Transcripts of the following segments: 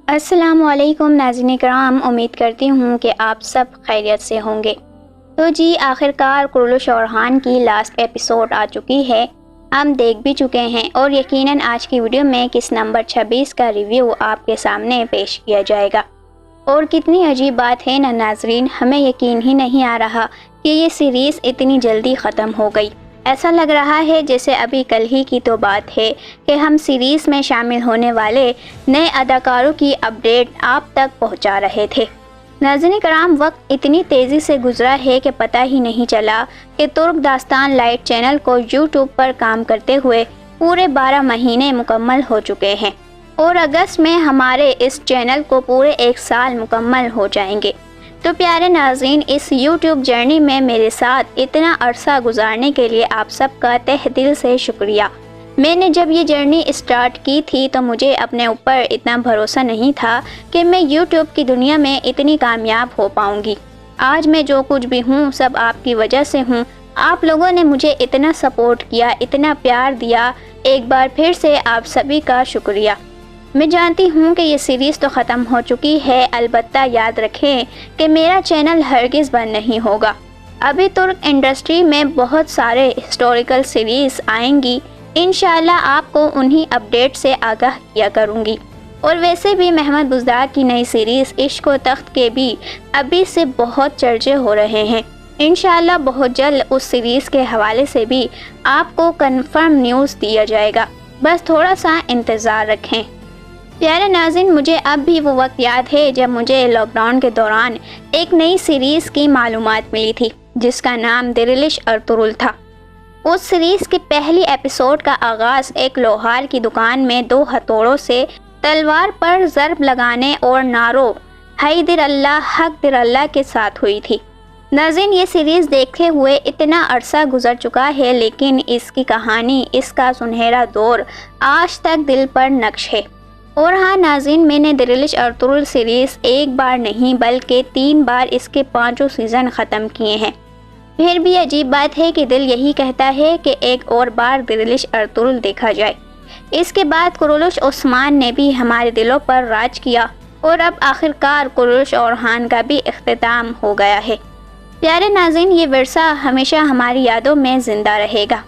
السلام علیکم ناظرین کرام، امید کرتی ہوں کہ آپ سب خیریت سے ہوں گے۔ تو جی آخرکار کرولش اورحان کی لاسٹ ایپیسوڈ آ چکی ہے، ہم دیکھ بھی چکے ہیں اور یقیناً آج کی ویڈیو میں کس نمبر 26 کا ریویو آپ کے سامنے پیش کیا جائے گا۔ اور کتنی عجیب بات ہے نا ناظرین، ہمیں یقین ہی نہیں آ رہا کہ یہ سیریز اتنی جلدی ختم ہو گئی۔ ایسا لگ رہا ہے جیسے ابھی کل ہی کی تو بات ہے کہ ہم سیریز میں شامل ہونے والے نئے اداکاروں کی اپڈیٹ آپ تک پہنچا رہے تھے۔ ناظرین کرام، وقت اتنی تیزی سے گزرا ہے کہ پتہ ہی نہیں چلا کہ ترک داستان لائٹ چینل کو یوٹیوب پر کام کرتے ہوئے پورے 12 مہینے مکمل ہو چکے ہیں اور اگست میں ہمارے اس چینل کو پورے 1 سال مکمل ہو جائیں گے۔ تو پیارے ناظرین، اس یوٹیوب جرنی میں میرے ساتھ اتنا عرصہ گزارنے کے لیے آپ سب کا تہ دل سے شکریہ۔ میں نے جب یہ جرنی اسٹارٹ کی تھی تو مجھے اپنے اوپر اتنا بھروسہ نہیں تھا کہ میں یوٹیوب کی دنیا میں اتنی کامیاب ہو پاؤں گی۔ آج میں جو کچھ بھی ہوں سب آپ کی وجہ سے ہوں۔ آپ لوگوں نے مجھے اتنا سپورٹ کیا، اتنا پیار دیا، ایک بار پھر سے آپ سبھی کا شکریہ۔ میں جانتی ہوں کہ یہ سیریز تو ختم ہو چکی ہے، البتہ یاد رکھیں کہ میرا چینل ہرگز بند نہیں ہوگا۔ ابھی ترک انڈسٹری میں بہت سارے ہسٹوریکل سیریز آئیں گی، انشاءاللہ آپ کو انہی اپڈیٹ سے آگاہ کیا کروں گی۔ اور ویسے بھی محمد بزدار کی نئی سیریز عشق و تخت کے بھی ابھی سے بہت چرچے ہو رہے ہیں۔ انشاءاللہ بہت جلد اس سیریز کے حوالے سے بھی آپ کو کنفرم نیوز دیا جائے گا، بس تھوڑا سا انتظار رکھیں۔ پیارے ناظرین، مجھے اب بھی وہ وقت یاد ہے جب مجھے لاک ڈاؤن کے دوران ایک نئی سیریز کی معلومات ملی تھی جس کا نام دیریلش ارطغرل تھا۔ اس سیریز کی پہلی ایپیسوڈ کا آغاز ایک لوہار کی دکان میں 2 ہتھوڑوں سے تلوار پر ضرب لگانے اور نعروں حی در اللہ حق در اللہ کے ساتھ ہوئی تھی۔ ناظرین، یہ سیریز دیکھتے ہوئے اتنا عرصہ گزر چکا ہے لیکن اس کی کہانی، اس کا سنہرا دور آج تک دل پر نقش ہے۔ اور ہاں ناظرین، میں نے دیریلش ارطغرل سیریز ایک بار نہیں بلکہ 3 بار اس کے 5 سیزن ختم کیے ہیں۔ پھر بھی عجیب بات ہے کہ دل یہی کہتا ہے کہ ایک اور بار دیریلش ارطغرل دیکھا جائے۔ اس کے بعد کرولش عثمان نے بھی ہمارے دلوں پر راج کیا اور اب آخرکار کرولش اورحان کا بھی اختتام ہو گیا ہے۔ پیارے ناظرین، یہ ورثہ ہمیشہ ہماری یادوں میں زندہ رہے گا۔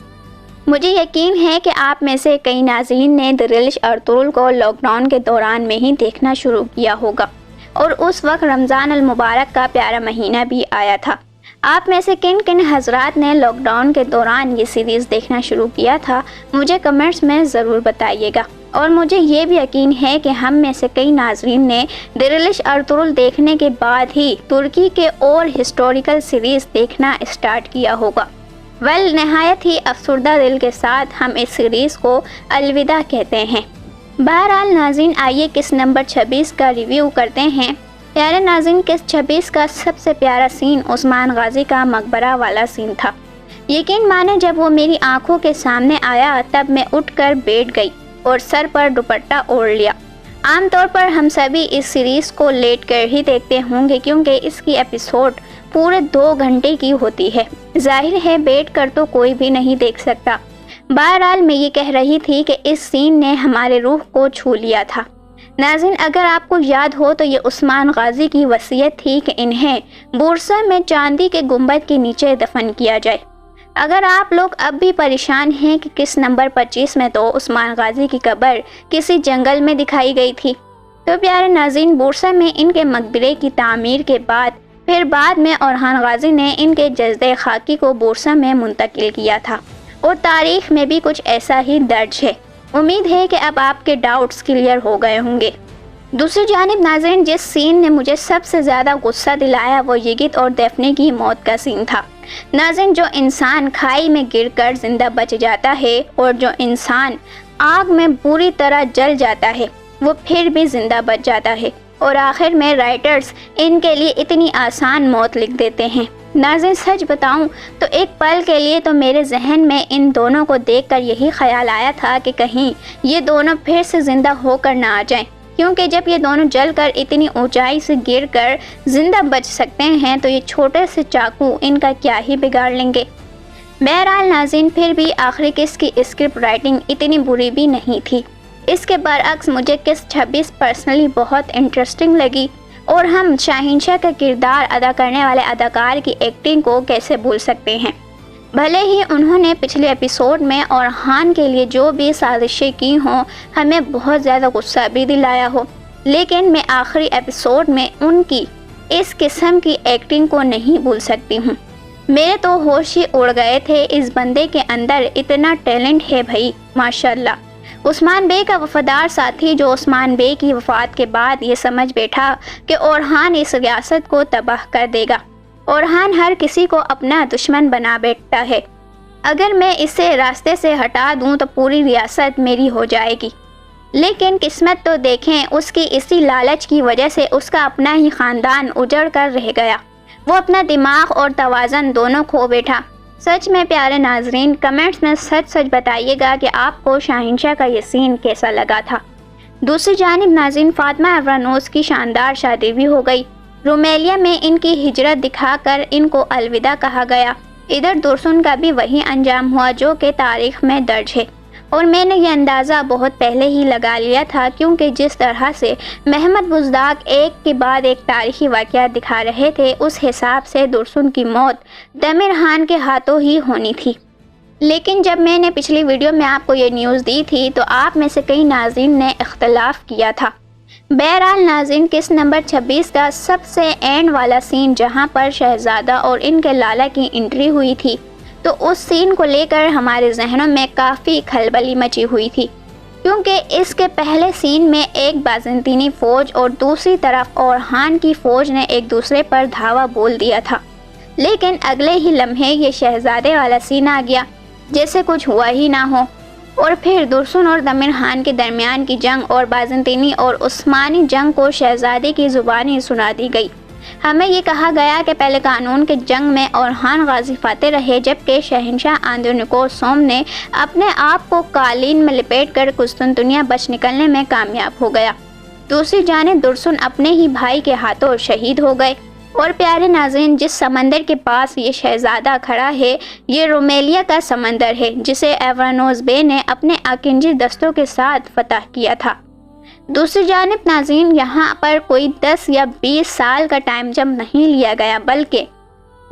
مجھے یقین ہے کہ آپ میں سے کئی ناظرین نے دیریلش ارطغرل کو لاک ڈاؤن کے دوران میں ہی دیکھنا شروع کیا ہوگا اور اس وقت رمضان المبارک کا پیارا مہینہ بھی آیا تھا۔ آپ میں سے کن کن حضرات نے لاک ڈاؤن کے دوران یہ سیریز دیکھنا شروع کیا تھا، مجھے کمنٹس میں ضرور بتائیے گا۔ اور مجھے یہ بھی یقین ہے کہ ہم میں سے کئی ناظرین نے دیریلش ارطغرل دیکھنے کے بعد ہی ترکی کے اور ہسٹوریکل سیریز دیکھنا اسٹارٹ کیا ہوگا۔ نہایت ہی افسردہ دل کے ساتھ ہم اس سیریز کو الوداع کہتے ہیں۔ بہرحال ناظرین، آئیے کس نمبر 26 کا ریویو کرتے ہیں۔ پیارے ناظرین، کس 26 کا سب سے پیارا سین عثمان غازی کا مقبرہ والا سین تھا۔ یقین مانے جب وہ میری آنکھوں کے سامنے آیا تب میں اٹھ کر بیٹھ گئی اور سر پر دوپٹہ اوڑھ لیا۔ عام طور پر ہم سبھی اس سیریز کو لیٹ کر ہی دیکھتے ہوں گے کیونکہ اس کی ایپیسوڈ پورے 2 گھنٹے کی ہوتی ہے، ظاہر ہے بیٹھ کر تو کوئی بھی نہیں دیکھ سکتا۔ بہرحال میں یہ کہہ رہی تھی کہ اس سین نے ہمارے روح کو چھو لیا تھا۔ ناظرین، اگر آپ کو یاد ہو تو یہ عثمان غازی کی وصیت تھی کہ انہیں بورسا میں چاندی کے گنبد کے نیچے دفن کیا جائے۔ اگر آپ لوگ اب بھی پریشان ہیں کہ کس نمبر 25 میں تو عثمان غازی کی قبر کسی جنگل میں دکھائی گئی تھی، تو پیارے ناظرین، بورسا میں ان کے مقبرے کی تعمیر کے بعد میں اورحان غازی نے ان کے جسد خاکی کو بورسا میں منتقل کیا تھا اور تاریخ میں بھی کچھ ایسا ہی درج ہے۔ امید ہے کہ اب آپ کے ڈاؤٹس کلیئر ہو گئے ہوں گے۔ دوسری جانب ناظرین، جس سین نے مجھے سب سے زیادہ غصہ دلایا وہ یگت اور دیفنے کی موت کا سین تھا۔ ناظرین، جو انسان کھائی میں گر کر زندہ بچ جاتا ہے اور جو انسان آگ میں بری طرح جل جاتا ہے وہ پھر بھی زندہ بچ جاتا ہے اور آخر میں رائٹرز ان کے لیے اتنی آسان موت لکھ دیتے ہیں۔ ناظرین، سچ بتاؤں تو ایک پل کے لیے تو میرے ذہن میں ان دونوں کو دیکھ کر یہی خیال آیا تھا کہ کہیں یہ دونوں پھر سے زندہ ہو کر نہ آ جائیں، کیونکہ جب یہ دونوں جل کر اتنی اونچائی سے گر کر زندہ بچ سکتے ہیں تو یہ چھوٹے سے چاقو ان کا کیا ہی بگاڑ لیں گے۔ بہرحال ناظرین، پھر بھی آخری قسط کی اسکرپٹ رائٹنگ اتنی بری بھی نہیں تھی۔ اس کے برعکس مجھے قسط 26 پرسنلی بہت انٹرسٹنگ لگی، اور ہم شاہنشاہ کا کردار ادا کرنے والے اداکار کی ایکٹنگ کو کیسے بھول سکتے ہیں۔ بھلے ہی انہوں نے پچھلے ایپیسوڈ میں اورحان کے لیے جو بھی سازشیں کی ہوں، ہمیں بہت زیادہ غصہ بھی دلایا ہو، لیکن میں آخری ایپیسوڈ میں ان کی اس قسم کی ایکٹنگ کو نہیں بھول سکتی ہوں۔ میرے تو ہوش ہی اڑ گئے تھے، اس بندے کے اندر اتنا ٹیلنٹ ہے بھائی، ماشاءاللہ۔ عثمان بے کا وفادار ساتھی جو عثمان بے کی وفات کے بعد یہ سمجھ بیٹھا کہ اورحان اس ریاست کو تباہ کر دے گا۔ اورحان ہر کسی کو اپنا دشمن بنا بیٹھتا ہے، اگر میں اسے راستے سے ہٹا دوں تو پوری ریاست میری ہو جائے گی۔ لیکن قسمت تو دیکھیں، اس کی اسی لالچ کی وجہ سے اس کا اپنا ہی خاندان اجڑ کر رہ گیا، وہ اپنا دماغ اور توازن دونوں کھو بیٹھا۔ سچ میں پیارے ناظرین، کمنٹس میں سچ بتائیے گا کہ آپ کو شاہنشاہ کا یہ سین کیسا لگا تھا۔ دوسری جانب ناظرین، فاطمہ ایورانوس کی شاندار شادی بھی ہو گئی۔ رومیلیا میں ان کی ہجرت دکھا کر ان کو الوداع کہا گیا۔ ادھر درسن کا بھی وہی انجام ہوا جو کہ تاریخ میں درج ہے، اور میں نے یہ اندازہ بہت پہلے ہی لگا لیا تھا، کیونکہ جس طرح سے محمد بزداق ایک کے بعد ایک تاریخی واقعات دکھا رہے تھے، اس حساب سے درسن کی موت دمیر خان کے ہاتھوں ہی ہونی تھی۔ لیکن جب میں نے پچھلی ویڈیو میں آپ کو یہ نیوز دی تھی تو آپ میں سے کئی ناظرین نے اختلاف کیا تھا۔ بہرحال ناظرین، قسط نمبر 26 کا سب سے اینڈ والا سین جہاں پر شہزادہ اور ان کے لالا کی انٹری ہوئی تھی، تو اس سین کو لے کر ہمارے ذہنوں میں کافی کھلبلی مچی ہوئی تھی، کیونکہ اس کے پہلے سین میں ایک بازنطینی فوج اور دوسری طرف اورحان کی فوج نے ایک دوسرے پر دھاوا بول دیا تھا، لیکن اگلے ہی لمحے یہ شہزادے والا سین آ گیا جیسے کچھ ہوا ہی نہ ہو، اور پھر درسن اور دمیر خان کے درمیان کی جنگ اور بازنطینی اور عثمانی جنگ کو شہزادے کی زبانی سنا دی گئی۔ ہمیں یہ کہا گیا کہ پہلے قانون کے جنگ میں اورحان غازی فاتح رہے، جبکہ شہنشاہ اندرونیکوس سوم نے اپنے آپ کو قالین میں لپیٹ کر قسطنطنیہ بچ نکلنے میں کامیاب ہو گیا۔ دوسری جانب درسن اپنے ہی بھائی کے ہاتھوں شہید ہو گئے۔ اور پیارے ناظرین، جس سمندر کے پاس یہ شہزادہ کھڑا ہے، یہ رومیلیا کا سمندر ہے، جسے ایورانوس بے نے اپنے اکنجی دستوں کے ساتھ فتح کیا تھا۔ دوسری جانب ناظرین، یہاں پر کوئی 10 یا 20 سال کا ٹائم جمپ نہیں لیا گیا، بلکہ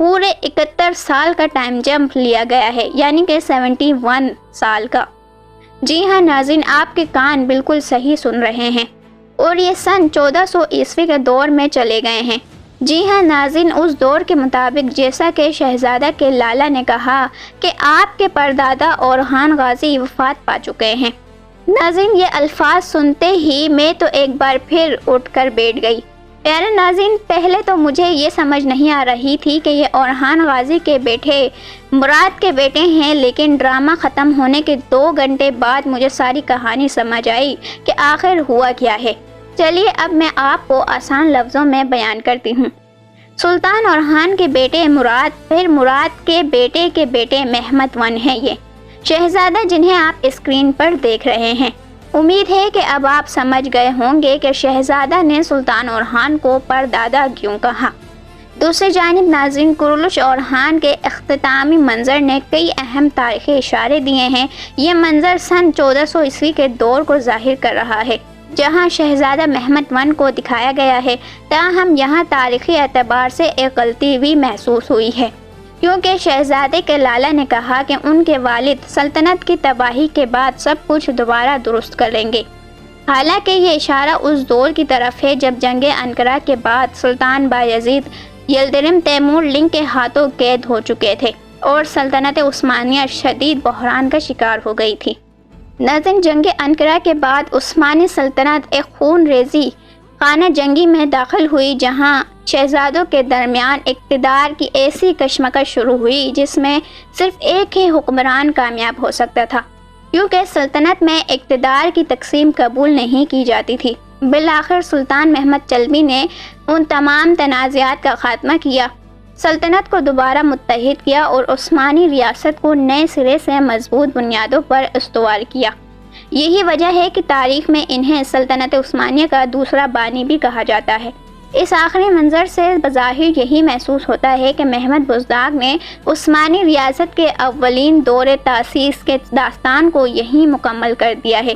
پورے 71 سال کا ٹائم جمپ لیا گیا ہے، یعنی کہ 71 سال کا۔ جی ہاں ناظرین، آپ کے کان بالکل صحیح سن رہے ہیں، اور یہ سن 1400 عیسوی کے دور میں چلے گئے ہیں۔ جی ہاں ناظرین، اس دور کے مطابق جیسا کہ شہزادہ کے لالا نے کہا کہ آپ کے پردادا اورحان غازی وفات پا چکے ہیں۔ ناظرین، یہ الفاظ سنتے ہی میں تو ایک بار پھر اٹھ کر بیٹھ گئی۔ پیارے ناظرین، پہلے تو مجھے یہ سمجھ نہیں آ رہی تھی کہ یہ اورحان غازی کے بیٹے مراد کے بیٹے ہیں، لیکن ڈرامہ ختم ہونے کے 2 گھنٹے بعد مجھے ساری کہانی سمجھ آئی کہ آخر ہوا کیا ہے۔ چلیے اب میں آپ کو آسان لفظوں میں بیان کرتی ہوں۔ سلطان اورحان کے بیٹے مراد، پھر مراد کے بیٹے محمد ون ہیں یہ شہزادہ جنہیں آپ اسکرین پر دیکھ رہے ہیں۔ امید ہے کہ اب آپ سمجھ گئے ہوں گے کہ شہزادہ نے سلطان اورحان کو پردادا کیوں کہا۔ دوسری جانب ناظرین، کرولش اورحان کے اختتامی منظر نے کئی اہم تاریخی اشارے دیے ہیں۔ یہ منظر سن 1400 عیسوی کے دور کو ظاہر کر رہا ہے، جہاں شہزادہ محمد ون کو دکھایا گیا ہے، تاہم یہاں تاریخی اعتبار سے ایک غلطی بھی محسوس ہوئی ہے، کیونکہ شہزادے کے لالا نے کہا کہ ان کے والد سلطنت کی تباہی کے بعد سب کچھ دوبارہ درست کر لیں گے۔ حالانکہ یہ اشارہ اس دور کی طرف ہے جب جنگ انقرہ کے بعد سلطان بایزید یلدرم تیمور لنگ کے ہاتھوں قید ہو چکے تھے اور سلطنت عثمانیہ شدید بحران کا شکار ہو گئی تھی۔ ناظرین، جنگ انقرہ کے بعد عثمانی سلطنت ایک خون ریزی خانہ جنگی میں داخل ہوئی، جہاں شہزادوں کے درمیان اقتدار کی ایسی کشمکش شروع ہوئی جس میں صرف ایک ہی حکمران کامیاب ہو سکتا تھا، کیونکہ سلطنت میں اقتدار کی تقسیم قبول نہیں کی جاتی تھی۔ بالآخر سلطان محمد چلبی نے ان تمام تنازعات کا خاتمہ کیا، سلطنت کو دوبارہ متحد کیا اور عثمانی ریاست کو نئے سرے سے مضبوط بنیادوں پر استوار کیا۔ یہی وجہ ہے کہ تاریخ میں انہیں سلطنت عثمانیہ کا دوسرا بانی بھی کہا جاتا ہے۔ اس آخری منظر سے بظاہر یہی محسوس ہوتا ہے کہ محمد بزداق نے عثمانی ریاست کے اولین دور تاسیس کے داستان کو یہیں مکمل کر دیا ہے۔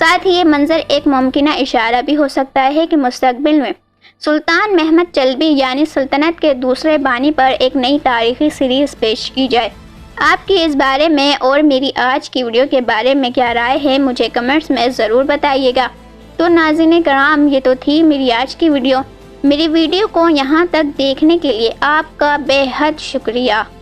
ساتھ ہی یہ منظر ایک ممکنہ اشارہ بھی ہو سکتا ہے کہ مستقبل میں سلطان محمد چلبی یعنی سلطنت کے دوسرے بانی پر ایک نئی تاریخی سیریز پیش کی جائے۔ آپ کی اس بارے میں اور میری آج کی ویڈیو کے بارے میں کیا رائے ہے مجھے کمنٹس میں ضرور بتائیے گا۔ تو ناظرین کرام، یہ تو تھی میری آج کی ویڈیو۔ میری ویڈیو کو یہاں تک دیکھنے کے لیے آپ کا بے حد شکریہ۔